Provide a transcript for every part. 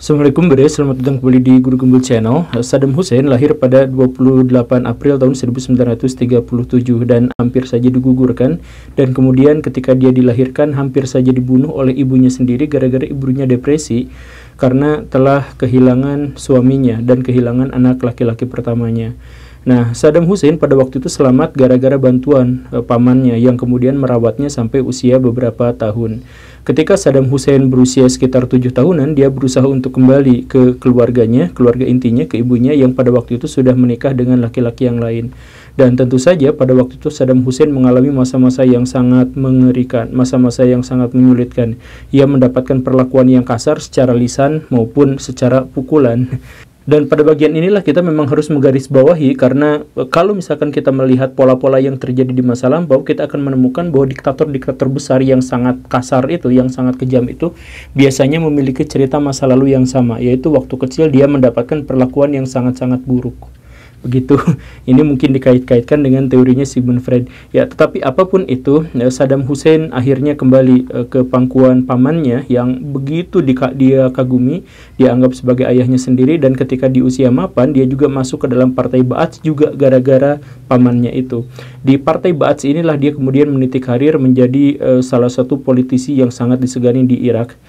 Assalamualaikum Bre, selamat datang kembali di Guru Gembul Channel. Saddam Hussein lahir pada 28 April tahun 1937 dan hampir saja digugurkan. Dan kemudian ketika dia dilahirkan hampir saja dibunuh oleh ibunya sendiri gara-gara ibunya depresi karena telah kehilangan suaminya dan kehilangan anak laki-laki pertamanya. Nah, Saddam Hussein pada waktu itu selamat gara-gara bantuan pamannya yang kemudian merawatnya sampai usia beberapa tahun. Ketika Saddam Hussein berusia sekitar 7 tahunan, dia berusaha untuk kembali ke keluarganya, keluarga intinya, ke ibunya yang pada waktu itu sudah menikah dengan laki-laki yang lain. Dan tentu saja pada waktu itu Saddam Hussein mengalami masa-masa yang sangat mengerikan, masa-masa yang sangat menyulitkan. Ia mendapatkan perlakuan yang kasar secara lisan maupun secara pukulan. Dan pada bagian inilah kita memang harus menggarisbawahi, karena kalau misalkan kita melihat pola-pola yang terjadi di masa lampau, kita akan menemukan bahwa diktator-diktator besar yang sangat kasar itu, yang sangat kejam itu, biasanya memiliki cerita masa lalu yang sama, yaitu waktu kecil dia mendapatkan perlakuan yang sangat-sangat buruk. Begitu. Ini mungkin dikait-kaitkan dengan teorinya Sigmund Freud. Ya, tetapi apapun itu, Saddam Hussein akhirnya kembali ke pangkuan pamannya yang begitu dia kagumi, dia anggap sebagai ayahnya sendiri, dan ketika di usia mapan dia juga masuk ke dalam partai Ba'ath juga gara-gara pamannya itu. Di partai Ba'ath inilah dia kemudian meniti karir menjadi salah satu politisi yang sangat disegani di Irak.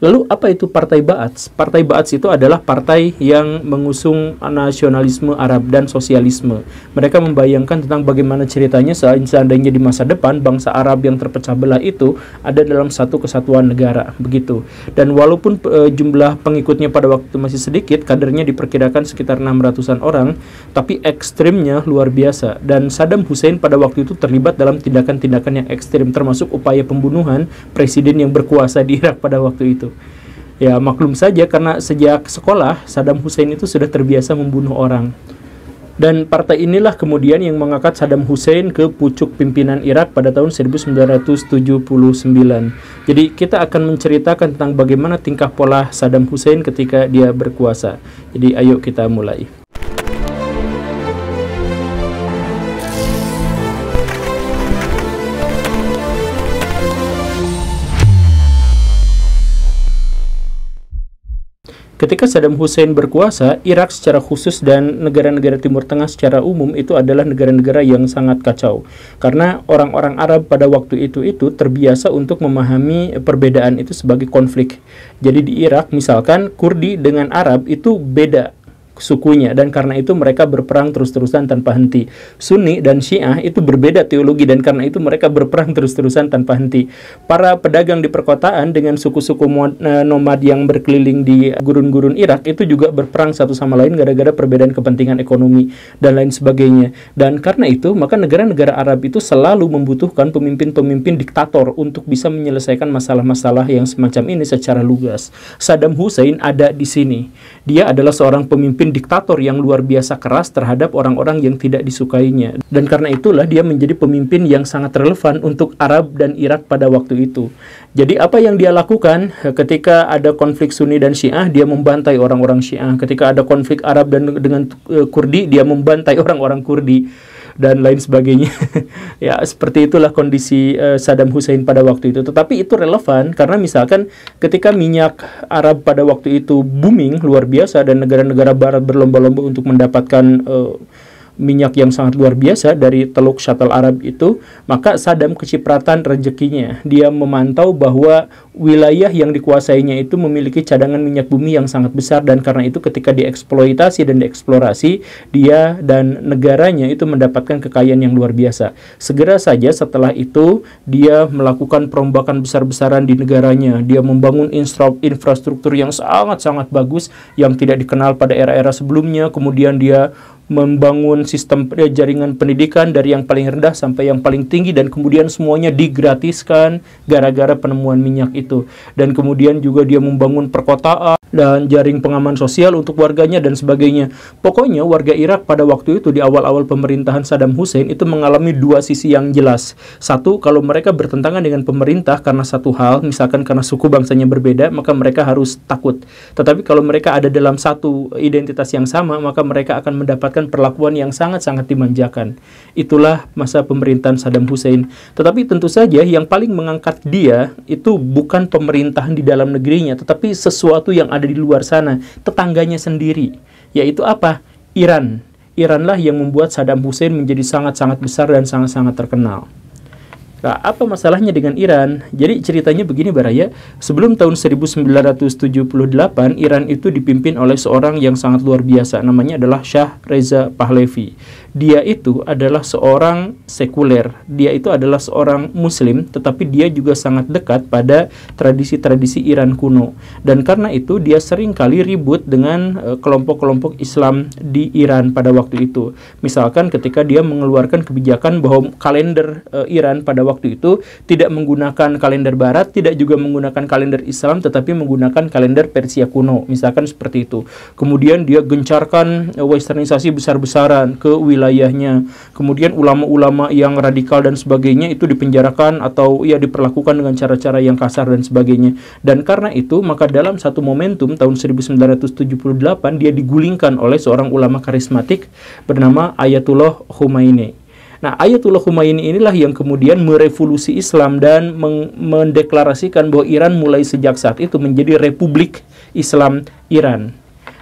Lalu apa itu Partai Ba'ath? Partai Ba'ath itu adalah partai yang mengusung nasionalisme Arab dan sosialisme. Mereka membayangkan tentang bagaimana ceritanya seandainya di masa depan bangsa Arab yang terpecah belah itu ada dalam satu kesatuan negara, begitu. Dan walaupun jumlah pengikutnya pada waktu itu masih sedikit, kadernya diperkirakan sekitar 600-an orang, tapi ekstrimnya luar biasa. Dan Saddam Hussein pada waktu itu terlibat dalam tindakan-tindakan yang ekstrim, termasuk upaya pembunuhan presiden yang berkuasa di Irak pada waktu itu. Ya, maklum saja karena sejak sekolah Saddam Hussein itu sudah terbiasa membunuh orang. Dan partai inilah kemudian yang mengangkat Saddam Hussein ke pucuk pimpinan Irak pada tahun 1979. Jadi kita akan menceritakan tentang bagaimana tingkah pola Saddam Hussein ketika dia berkuasa. Jadi ayo kita mulai. Ketika Saddam Hussein berkuasa, Irak secara khusus dan negara-negara Timur Tengah secara umum itu adalah negara-negara yang sangat kacau. Karena orang-orang Arab pada waktu itu terbiasa untuk memahami perbedaan itu sebagai konflik. Jadi di Irak misalkan Kurdi dengan Arab itu beda sukunya, dan karena itu mereka berperang terus-terusan tanpa henti. Sunni dan Syiah itu berbeda teologi, dan karena itu mereka berperang terus-terusan tanpa henti. Para pedagang di perkotaan dengan suku-suku nomad yang berkeliling di gurun-gurun Irak itu juga berperang satu sama lain gara-gara perbedaan kepentingan ekonomi dan lain sebagainya. Dan karena itu maka negara-negara Arab itu selalu membutuhkan pemimpin-pemimpin diktator untuk bisa menyelesaikan masalah-masalah yang semacam ini secara lugas. Saddam Hussein ada di sini. Dia adalah seorang pemimpin diktator yang luar biasa keras terhadap orang-orang yang tidak disukainya. Dan karena itulah dia menjadi pemimpin yang sangat relevan untuk Arab dan Irak pada waktu itu. Jadi apa yang dia lakukan ketika ada konflik Sunni dan Syiah, dia membantai orang-orang Syiah. Ketika ada konflik Arab dan dengan Kurdi, dia membantai orang-orang Kurdi dan lain sebagainya. Ya, seperti itulah kondisi Saddam Hussein pada waktu itu. Tetapi itu relevan karena misalkan ketika minyak Arab pada waktu itu booming luar biasa dan negara-negara barat berlomba-lomba untuk mendapatkan minyak yang sangat luar biasa dari Teluk Shuttle Arab itu, maka Saddam kecipratan rezekinya. Dia memantau bahwa wilayah yang dikuasainya itu memiliki cadangan minyak bumi yang sangat besar, dan karena itu ketika dieksploitasi dan dieksplorasi, dia dan negaranya itu mendapatkan kekayaan yang luar biasa. Segera saja setelah itu, dia melakukan perombakan besar-besaran di negaranya. Dia membangun infrastruktur yang sangat-sangat bagus yang tidak dikenal pada era-era sebelumnya. Kemudian dia membangun sistem jaringan pendidikan dari yang paling rendah sampai yang paling tinggi, dan kemudian semuanya digratiskan gara-gara penemuan minyak itu. Dan kemudian juga dia membangun perkotaan dan jaring pengaman sosial untuk warganya dan sebagainya. Pokoknya warga Irak pada waktu itu di awal-awal pemerintahan Saddam Hussein itu mengalami dua sisi yang jelas. Satu, kalau mereka bertentangan dengan pemerintah karena satu hal, misalkan karena suku bangsanya berbeda, maka mereka harus takut. Tetapi kalau mereka ada dalam satu identitas yang sama, maka mereka akan mendapatkan perlakuan yang sangat-sangat dimanjakan. Itulah masa pemerintahan Saddam Hussein. Tetapi tentu saja yang paling mengangkat dia itu bukan bukan pemerintahan di dalam negerinya, tetapi sesuatu yang ada di luar sana, tetangganya sendiri. Yaitu apa? Iran. Iranlah yang membuat Saddam Hussein menjadi sangat-sangat besar dan sangat-sangat terkenal. Nah, apa masalahnya dengan Iran? Jadi ceritanya begini Baraya, sebelum tahun 1978, Iran itu dipimpin oleh seorang yang sangat luar biasa, namanya adalah Shah Reza Pahlavi. Dia itu adalah seorang sekuler, dia itu adalah seorang muslim, tetapi dia juga sangat dekat pada tradisi-tradisi Iran kuno. Dan karena itu dia sering kali ribut dengan kelompok-kelompok Islam di Iran pada waktu itu. Misalkan ketika dia mengeluarkan kebijakan bahwa kalender Iran pada waktu itu tidak menggunakan kalender barat, tidak juga menggunakan kalender Islam, tetapi menggunakan kalender Persia kuno, misalkan seperti itu. Kemudian dia gencarkan westernisasi besar-besaran ke wilayahnya. Kemudian ulama-ulama yang radikal dan sebagainya itu dipenjarakan atau ya diperlakukan dengan cara-cara yang kasar dan sebagainya. Dan karena itu, maka dalam satu momentum tahun 1978 dia digulingkan oleh seorang ulama karismatik bernama Ayatullah Khomeini. Nah, Ayatullah Khomeini inilah yang kemudian merevolusi Islam dan mendeklarasikan bahwa Iran mulai sejak saat itu menjadi Republik Islam Iran.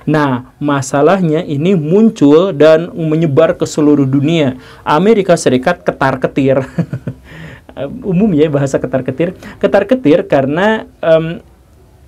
Nah, masalahnya ini muncul dan menyebar ke seluruh dunia. Amerika Serikat ketar-ketir. Umum ya bahasa ketar-ketir. Ketar-ketir karena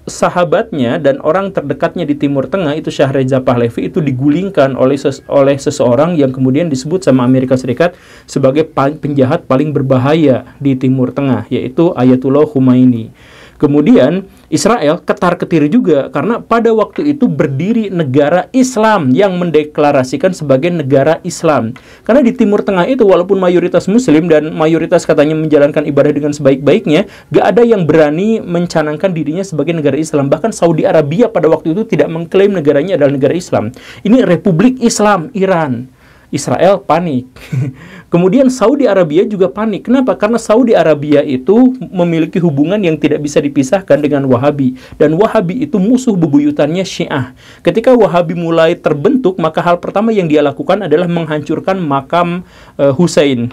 sahabatnya dan orang terdekatnya di Timur Tengah itu Shah Reza Pahlavi itu digulingkan oleh seseorang yang kemudian disebut sama Amerika Serikat sebagai penjahat paling berbahaya di Timur Tengah, yaitu Ayatullah Khomeini. Kemudian Israel ketar-ketir juga karena pada waktu itu berdiri negara Islam yang mendeklarasikan sebagai negara Islam. Karena di Timur Tengah itu walaupun mayoritas Muslim dan mayoritas katanya menjalankan ibadah dengan sebaik-baiknya, gak ada yang berani mencanangkan dirinya sebagai negara Islam. Bahkan Saudi Arabia pada waktu itu tidak mengklaim negaranya adalah negara Islam. Ini Republik Islam Iran. Israel panik. Kemudian Saudi Arabia juga panik. Kenapa? Karena Saudi Arabia itu memiliki hubungan yang tidak bisa dipisahkan dengan Wahabi. Dan Wahabi itu musuh bebuyutannya Syiah. Ketika Wahabi mulai terbentuk, maka hal pertama yang dia lakukan adalah menghancurkan makam Hussein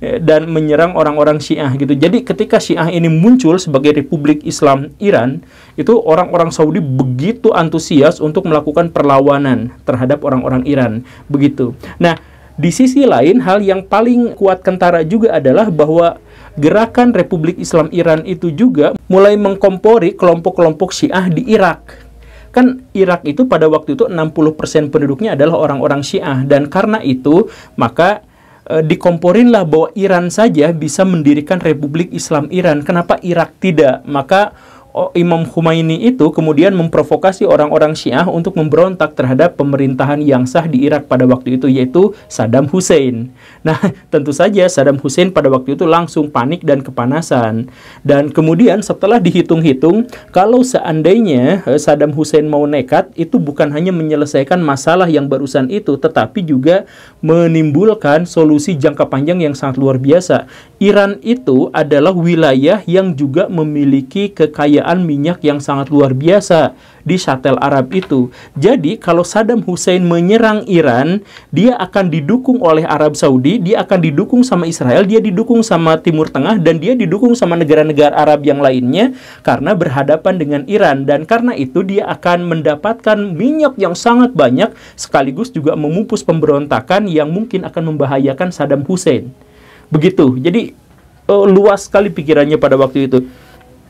dan menyerang orang-orang Syiah gitu. Jadi ketika Syiah ini muncul sebagai Republik Islam Iran, itu orang-orang Saudi begitu antusias untuk melakukan perlawanan terhadap orang-orang Iran. Begitu. Nah, di sisi lain, hal yang paling kuat kentara juga adalah bahwa gerakan Republik Islam Iran itu juga mulai mengkompori kelompok-kelompok Syiah di Irak. Kan Irak itu pada waktu itu 60% penduduknya adalah orang-orang Syiah. Dan karena itu, maka dikomporinlah bahwa Iran saja bisa mendirikan Republik Islam Iran. Kenapa Irak tidak? Maka Imam Khomeini itu kemudian memprovokasi orang-orang Syiah untuk memberontak terhadap pemerintahan yang sah di Irak pada waktu itu, yaitu Saddam Hussein. Nah, tentu saja Saddam Hussein pada waktu itu langsung panik dan kepanasan. Dan kemudian setelah dihitung-hitung, kalau seandainya Saddam Hussein mau nekat, itu bukan hanya menyelesaikan masalah yang barusan itu, tetapi juga menimbulkan solusi jangka panjang yang sangat luar biasa. Iran itu adalah wilayah yang juga memiliki kekayaan minyak yang sangat luar biasa di Shatelal Arab itu. Jadi kalau Saddam Hussein menyerang Iran, dia akan didukung oleh Arab Saudi, dia akan didukung sama Israel, dia didukung sama Timur Tengah, dan dia didukung sama negara-negara Arab yang lainnya karena berhadapan dengan Iran. Dan karena itu dia akan mendapatkan minyak yang sangat banyak, sekaligus juga memupus pemberontakan yang mungkin akan membahayakan Saddam Hussein. Begitu. Jadi luas sekali pikirannya pada waktu itu.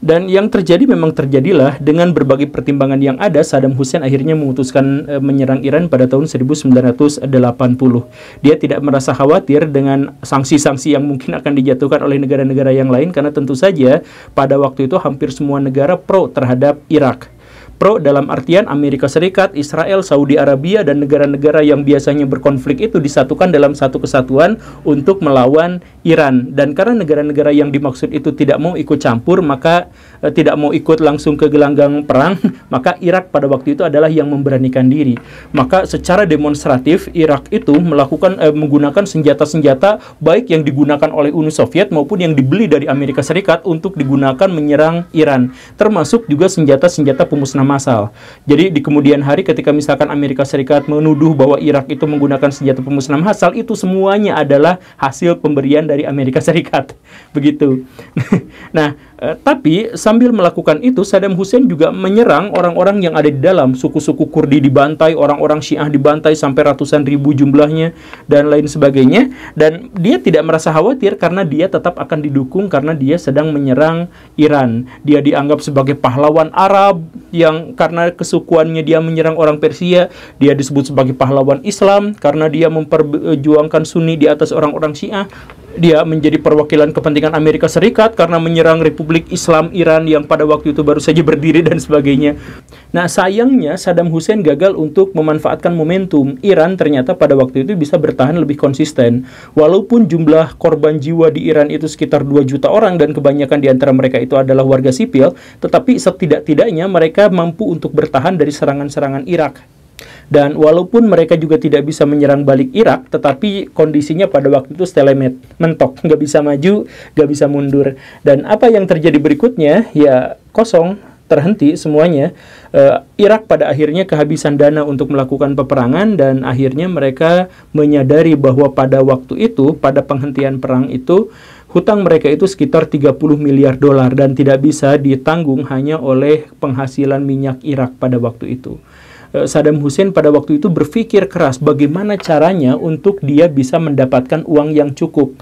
Dan yang terjadi memang terjadilah. Dengan berbagai pertimbangan yang ada, Saddam Hussein akhirnya memutuskan menyerang Iran pada tahun 1980. Dia tidak merasa khawatir dengan sanksi-sanksi yang mungkin akan dijatuhkan oleh negara-negara yang lain, karena tentu saja pada waktu itu hampir semua negara pro terhadap Irak. Pro dalam artian Amerika Serikat, Israel, Saudi Arabia, dan negara-negara yang biasanya berkonflik itu disatukan dalam satu kesatuan untuk melawan Iran. Dan karena negara-negara yang dimaksud itu tidak mau ikut campur, maka tidak mau ikut langsung ke gelanggang perang, maka Irak pada waktu itu adalah yang memberanikan diri. Maka secara demonstratif Irak itu menggunakan senjata-senjata baik yang digunakan oleh Uni Soviet maupun yang dibeli dari Amerika Serikat untuk digunakan menyerang Iran, termasuk juga senjata-senjata pemusnahan massal. Jadi di kemudian hari ketika misalkan Amerika Serikat menuduh bahwa Irak itu menggunakan senjata pemusnahan massal, itu semuanya adalah hasil pemberian dari Amerika Serikat. Begitu. Nah, tapi sambil melakukan itu, Saddam Hussein juga menyerang orang-orang yang ada di dalam. Suku-suku Kurdi dibantai, orang-orang Syiah dibantai sampai ratusan ribu jumlahnya, dan lain sebagainya. Dan dia tidak merasa khawatir karena dia tetap akan didukung karena dia sedang menyerang Iran. Dia dianggap sebagai pahlawan Arab yang karena kesukuannya dia menyerang orang Persia. Dia disebut sebagai pahlawan Islam karena dia memperjuangkan Sunni di atas orang-orang Syiah. Dia menjadi perwakilan kepentingan Amerika Serikat karena menyerang Republik Islam Iran yang pada waktu itu baru saja berdiri dan sebagainya. Nah, sayangnya Saddam Hussein gagal untuk memanfaatkan momentum. Iran ternyata pada waktu itu bisa bertahan lebih konsisten. Walaupun jumlah korban jiwa di Iran itu sekitar 2 juta orang dan kebanyakan di antara mereka itu adalah warga sipil, tetapi setidak-tidaknya mereka mampu untuk bertahan dari serangan-serangan Irak. Dan walaupun mereka juga tidak bisa menyerang balik Irak, tetapi kondisinya pada waktu itu stalemate, mentok, nggak bisa maju, nggak bisa mundur. Dan apa yang terjadi berikutnya, ya kosong, terhenti semuanya. Irak pada akhirnya kehabisan dana untuk melakukan peperangan, dan akhirnya mereka menyadari bahwa pada waktu itu, pada penghentian perang itu, hutang mereka itu sekitar 30 miliar dolar dan tidak bisa ditanggung hanya oleh penghasilan minyak Irak pada waktu itu. Saddam Hussein pada waktu itu berpikir keras bagaimana caranya untuk dia bisa mendapatkan uang yang cukup.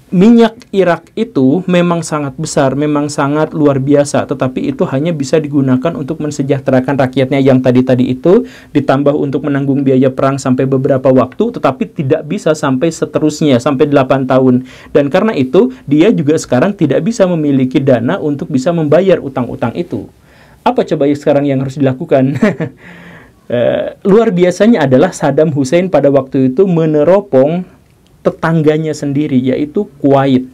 Minyak Irak itu memang sangat besar, memang sangat luar biasa, tetapi itu hanya bisa digunakan untuk mensejahterakan rakyatnya yang tadi-tadi itu, ditambah untuk menanggung biaya perang sampai beberapa waktu, tetapi tidak bisa sampai seterusnya, sampai 8 tahun. Dan karena itu, dia juga sekarang tidak bisa memiliki dana untuk bisa membayar utang-utang itu. Apa coba sekarang yang harus dilakukan? Luar biasanya adalah Saddam Hussein pada waktu itu meneropong tetangganya sendiri, yaitu Kuwait.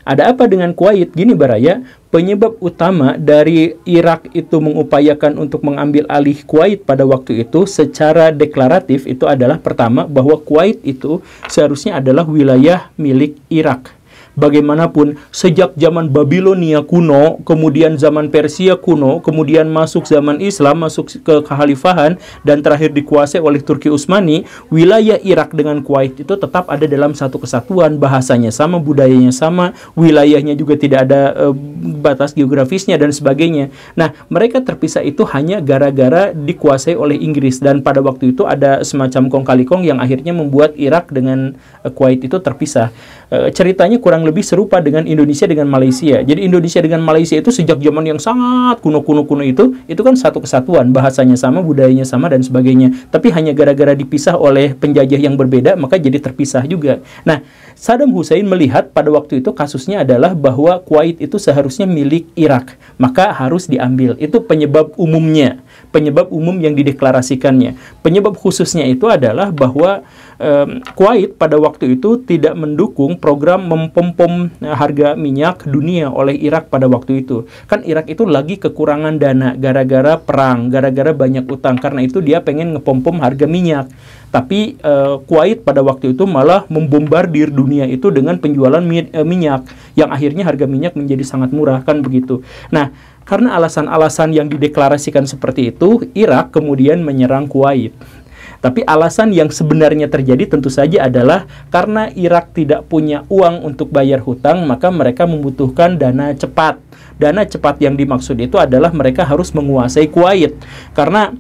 Ada apa dengan Kuwait? Gini Baraya, penyebab utama dari Irak itu mengupayakan untuk mengambil alih Kuwait pada waktu itu secara deklaratif itu adalah pertama, bahwa Kuwait itu seharusnya adalah wilayah milik Irak. Bagaimanapun, sejak zaman Babilonia kuno, kemudian zaman Persia kuno, kemudian masuk zaman Islam, masuk ke kekhalifahan, dan terakhir dikuasai oleh Turki Utsmani, wilayah Irak dengan Kuwait itu tetap ada dalam satu kesatuan, bahasanya sama, budayanya sama, wilayahnya juga tidak ada batas geografisnya, dan sebagainya. Nah, mereka terpisah itu hanya gara-gara dikuasai oleh Inggris, dan pada waktu itu ada semacam kong kali kong yang akhirnya membuat Irak dengan Kuwait itu terpisah. Ceritanya kurang lebih serupa dengan Indonesia dengan Malaysia. Jadi Indonesia dengan Malaysia itu sejak zaman yang sangat kuno-kuno itu kan satu kesatuan, bahasanya sama, budayanya sama, dan sebagainya. Tapi hanya gara-gara dipisah oleh penjajah yang berbeda, maka jadi terpisah juga. Nah, Saddam Hussein melihat pada waktu itu kasusnya adalah bahwa Kuwait itu seharusnya milik Irak, maka harus diambil. Itu penyebab umumnya, penyebab umum yang dideklarasikannya. Penyebab khususnya itu adalah bahwa Kuwait pada waktu itu tidak mendukung program mempom harga minyak dunia oleh Irak pada waktu itu. Kan Irak itu lagi kekurangan dana gara-gara perang, gara-gara banyak utang. Karena itu dia pengen ngepom-pom harga minyak. Tapi Kuwait pada waktu itu malah membombardir dunia itu dengan penjualan minyak, yang akhirnya harga minyak menjadi sangat murah, kan begitu. Nah, karena alasan-alasan yang dideklarasikan seperti itu, Irak kemudian menyerang Kuwait. Tapi alasan yang sebenarnya terjadi tentu saja adalah karena Irak tidak punya uang untuk bayar hutang, maka mereka membutuhkan dana cepat. Dana cepat yang dimaksud itu adalah mereka harus menguasai Kuwait. Karena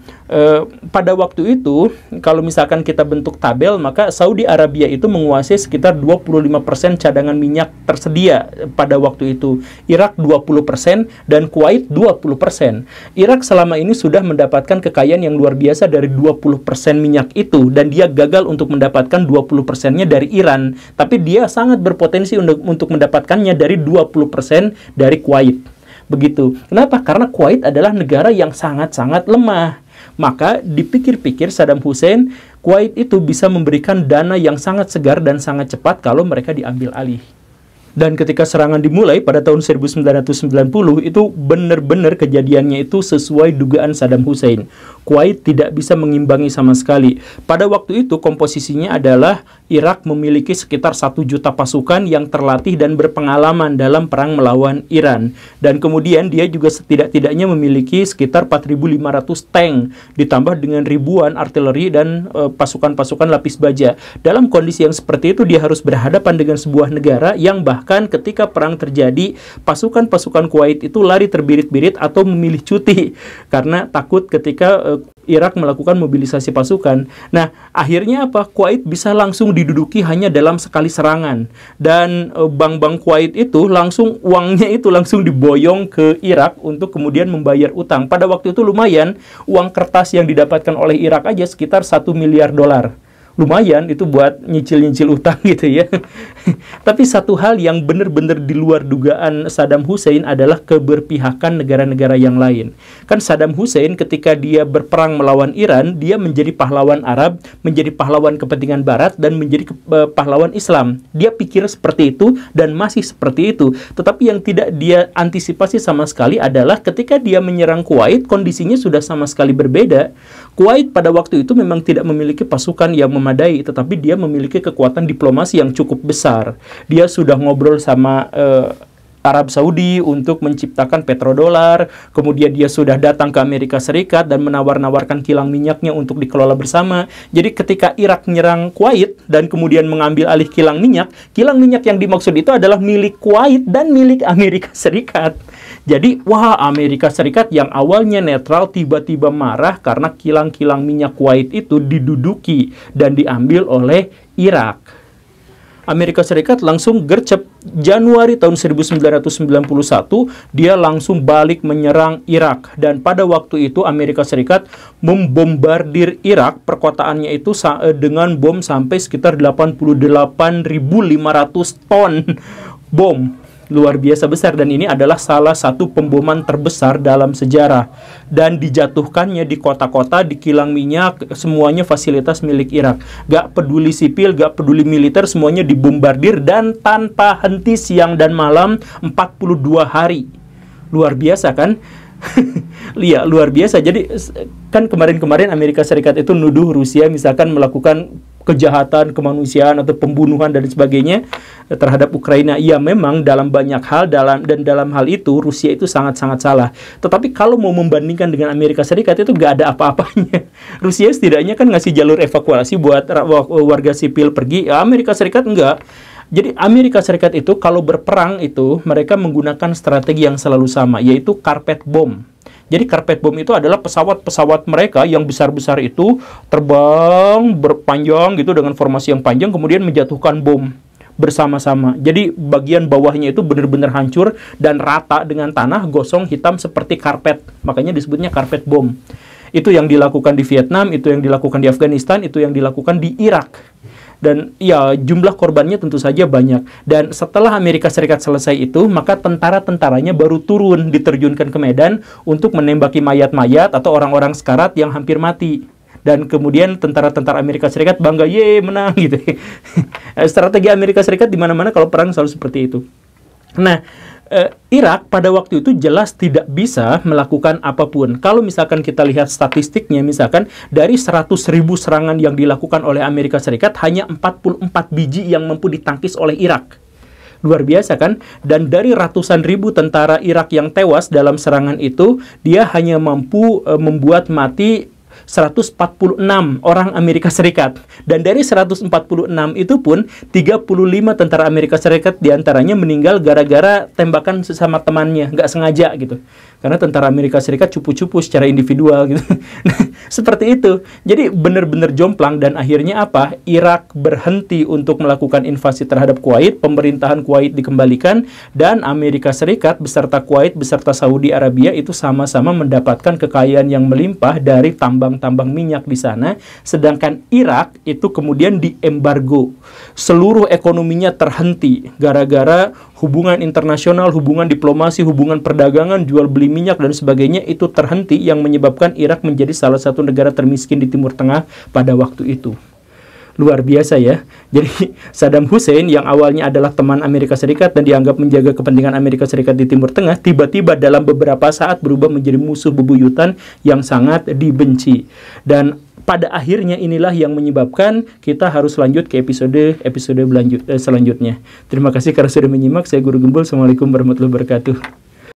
pada waktu itu, kalau misalkan kita bentuk tabel, maka Saudi Arabia itu menguasai sekitar 25% cadangan minyak tersedia pada waktu itu. Irak 20% dan Kuwait 20%. Irak selama ini sudah mendapatkan kekayaan yang luar biasa dari 20% minyak itu, dan dia gagal untuk mendapatkan 20%-nya dari Iran. Tapi dia sangat berpotensi untuk mendapatkannya dari 20% dari Kuwait. Begitu. Kenapa? Karena Kuwait adalah negara yang sangat-sangat lemah. Maka dipikir-pikir Saddam Hussein, Kuwait itu bisa memberikan dana yang sangat segar dan sangat cepat kalau mereka diambil alih. Dan ketika serangan dimulai pada tahun 1990, itu benar-benar kejadiannya itu sesuai dugaan Saddam Hussein. Kuwait tidak bisa mengimbangi sama sekali. Pada waktu itu komposisinya adalah Irak memiliki sekitar 1 juta pasukan yang terlatih dan berpengalaman dalam perang melawan Iran. Dan kemudian dia juga setidak-tidaknya memiliki sekitar 4.500 tank, ditambah dengan ribuan artileri dan pasukan-pasukan lapis baja. Dalam kondisi yang seperti itu, dia harus berhadapan dengan sebuah negara yang bahkan ketika perang terjadi, pasukan-pasukan Kuwait itu lari terbirit-birit atau memilih cuti karena takut ketika Irak melakukan mobilisasi pasukan. Nah, akhirnya apa? Kuwait bisa langsung diduduki hanya dalam sekali serangan. Dan bank-bank Kuwait itu langsung, uangnya itu langsung diboyong ke Irak untuk kemudian membayar utang. Pada waktu itu lumayan, uang kertas yang didapatkan oleh Irak aja sekitar 1 miliar dolar. Lumayan itu buat nyicil-nyicil utang gitu ya. Tapi satu hal yang benar-benar di luar dugaan Saddam Hussein adalah keberpihakan negara-negara yang lain. Kan Saddam Hussein ketika dia berperang melawan Iran, dia menjadi pahlawan Arab, menjadi pahlawan kepentingan Barat, dan menjadi pahlawan Islam. Dia pikir seperti itu dan masih seperti itu. Tetapi yang tidak dia antisipasi sama sekali adalah ketika dia menyerang Kuwait, kondisinya sudah sama sekali berbeda. Kuwait pada waktu itu memang tidak memiliki pasukan yang memadai, tetapi dia memiliki kekuatan diplomasi yang cukup besar. Dia sudah ngobrol sama Arab Saudi untuk menciptakan petrodolar, kemudian dia sudah datang ke Amerika Serikat dan menawar-nawarkan kilang minyaknya untuk dikelola bersama. Jadi ketika Irak menyerang Kuwait dan kemudian mengambil alih kilang minyak yang dimaksud itu adalah milik Kuwait dan milik Amerika Serikat. Jadi, wah, Amerika Serikat yang awalnya netral tiba-tiba marah karena kilang-kilang minyak Kuwait itu diduduki dan diambil oleh Irak. Amerika Serikat langsung gercep. Januari tahun 1991, dia langsung balik menyerang Irak. Dan pada waktu itu Amerika Serikat membombardir Irak, perkotaannya itu dengan bom sampai sekitar 88.500 ton bom. Luar biasa besar, dan ini adalah salah satu pemboman terbesar dalam sejarah. Dan dijatuhkannya di kota-kota, di kilang minyak, semuanya fasilitas milik Irak. Gak peduli sipil, gak peduli militer, semuanya dibombardir dan tanpa henti siang dan malam 42 hari. Luar biasa kan? Iya, luar biasa. Jadi kan kemarin-kemarin Amerika Serikat itu nuduh Rusia misalkan melakukan kejahatan kemanusiaan atau pembunuhan dan sebagainya terhadap Ukraina. Iya, memang dalam banyak hal dalam hal itu Rusia itu sangat-sangat salah. Tetapi kalau mau membandingkan dengan Amerika Serikat itu nggak ada apa-apanya. Rusia setidaknya kan ngasih jalur evakuasi buat warga sipil pergi. Amerika Serikat enggak. Jadi Amerika Serikat itu kalau berperang itu mereka menggunakan strategi yang selalu sama, yaitu carpet bomb. Jadi carpet bomb itu adalah pesawat-pesawat mereka yang besar-besar itu terbang berpanjang gitu dengan formasi yang panjang, kemudian menjatuhkan bom bersama-sama. Jadi bagian bawahnya itu benar-benar hancur dan rata dengan tanah, gosong, hitam seperti karpet. Makanya disebutnya carpet bomb. Itu yang dilakukan di Vietnam, itu yang dilakukan di Afghanistan, itu yang dilakukan di Irak. Dan ya, jumlah korbannya tentu saja banyak. Dan setelah Amerika Serikat selesai itu, maka tentara-tentaranya baru turun, diterjunkan ke medan untuk menembaki mayat-mayat atau orang-orang sekarat yang hampir mati. Dan kemudian tentara-tentara Amerika Serikat bangga, ye, menang gitu. Strategi Amerika Serikat di mana-mana kalau perang selalu seperti itu. Nah, Irak pada waktu itu jelas tidak bisa melakukan apapun. Kalau misalkan kita lihat statistiknya, misalkan dari 100.000 serangan yang dilakukan oleh Amerika Serikat, hanya 44 biji yang mampu ditangkis oleh Irak. Luar biasa kan? Dan dari ratusan ribu tentara Irak yang tewas dalam serangan itu, dia hanya mampu membuat mati 146 orang Amerika Serikat. Dan dari 146 itu pun 35 tentara Amerika Serikat diantaranya meninggal gara-gara tembakan sesama temannya, nggak sengaja gitu. Karena tentara Amerika Serikat cupu-cupu secara individual gitu. Seperti itu. Jadi benar-benar jomplang, dan akhirnya apa? Irak berhenti untuk melakukan invasi terhadap Kuwait, pemerintahan Kuwait dikembalikan, dan Amerika Serikat beserta Kuwait beserta Saudi Arabia itu sama-sama mendapatkan kekayaan yang melimpah dari tambang-tambang minyak di sana, sedangkan Irak itu kemudian diembargo. Seluruh ekonominya terhenti gara-gara hubungan internasional, hubungan diplomasi, hubungan perdagangan, jual beli minyak dan sebagainya itu terhenti, yang menyebabkan Irak menjadi salah satu negara termiskin di Timur Tengah pada waktu itu. Luar biasa ya. Jadi Saddam Hussein yang awalnya adalah teman Amerika Serikat dan dianggap menjaga kepentingan Amerika Serikat di Timur Tengah, tiba-tiba dalam beberapa saat berubah menjadi musuh bebuyutan yang sangat dibenci. Dan pada akhirnya inilah yang menyebabkan kita harus lanjut ke episode selanjutnya. Terima kasih karena sudah menyimak. Saya Guru Gembul. Assalamualaikum warahmatullahi wabarakatuh.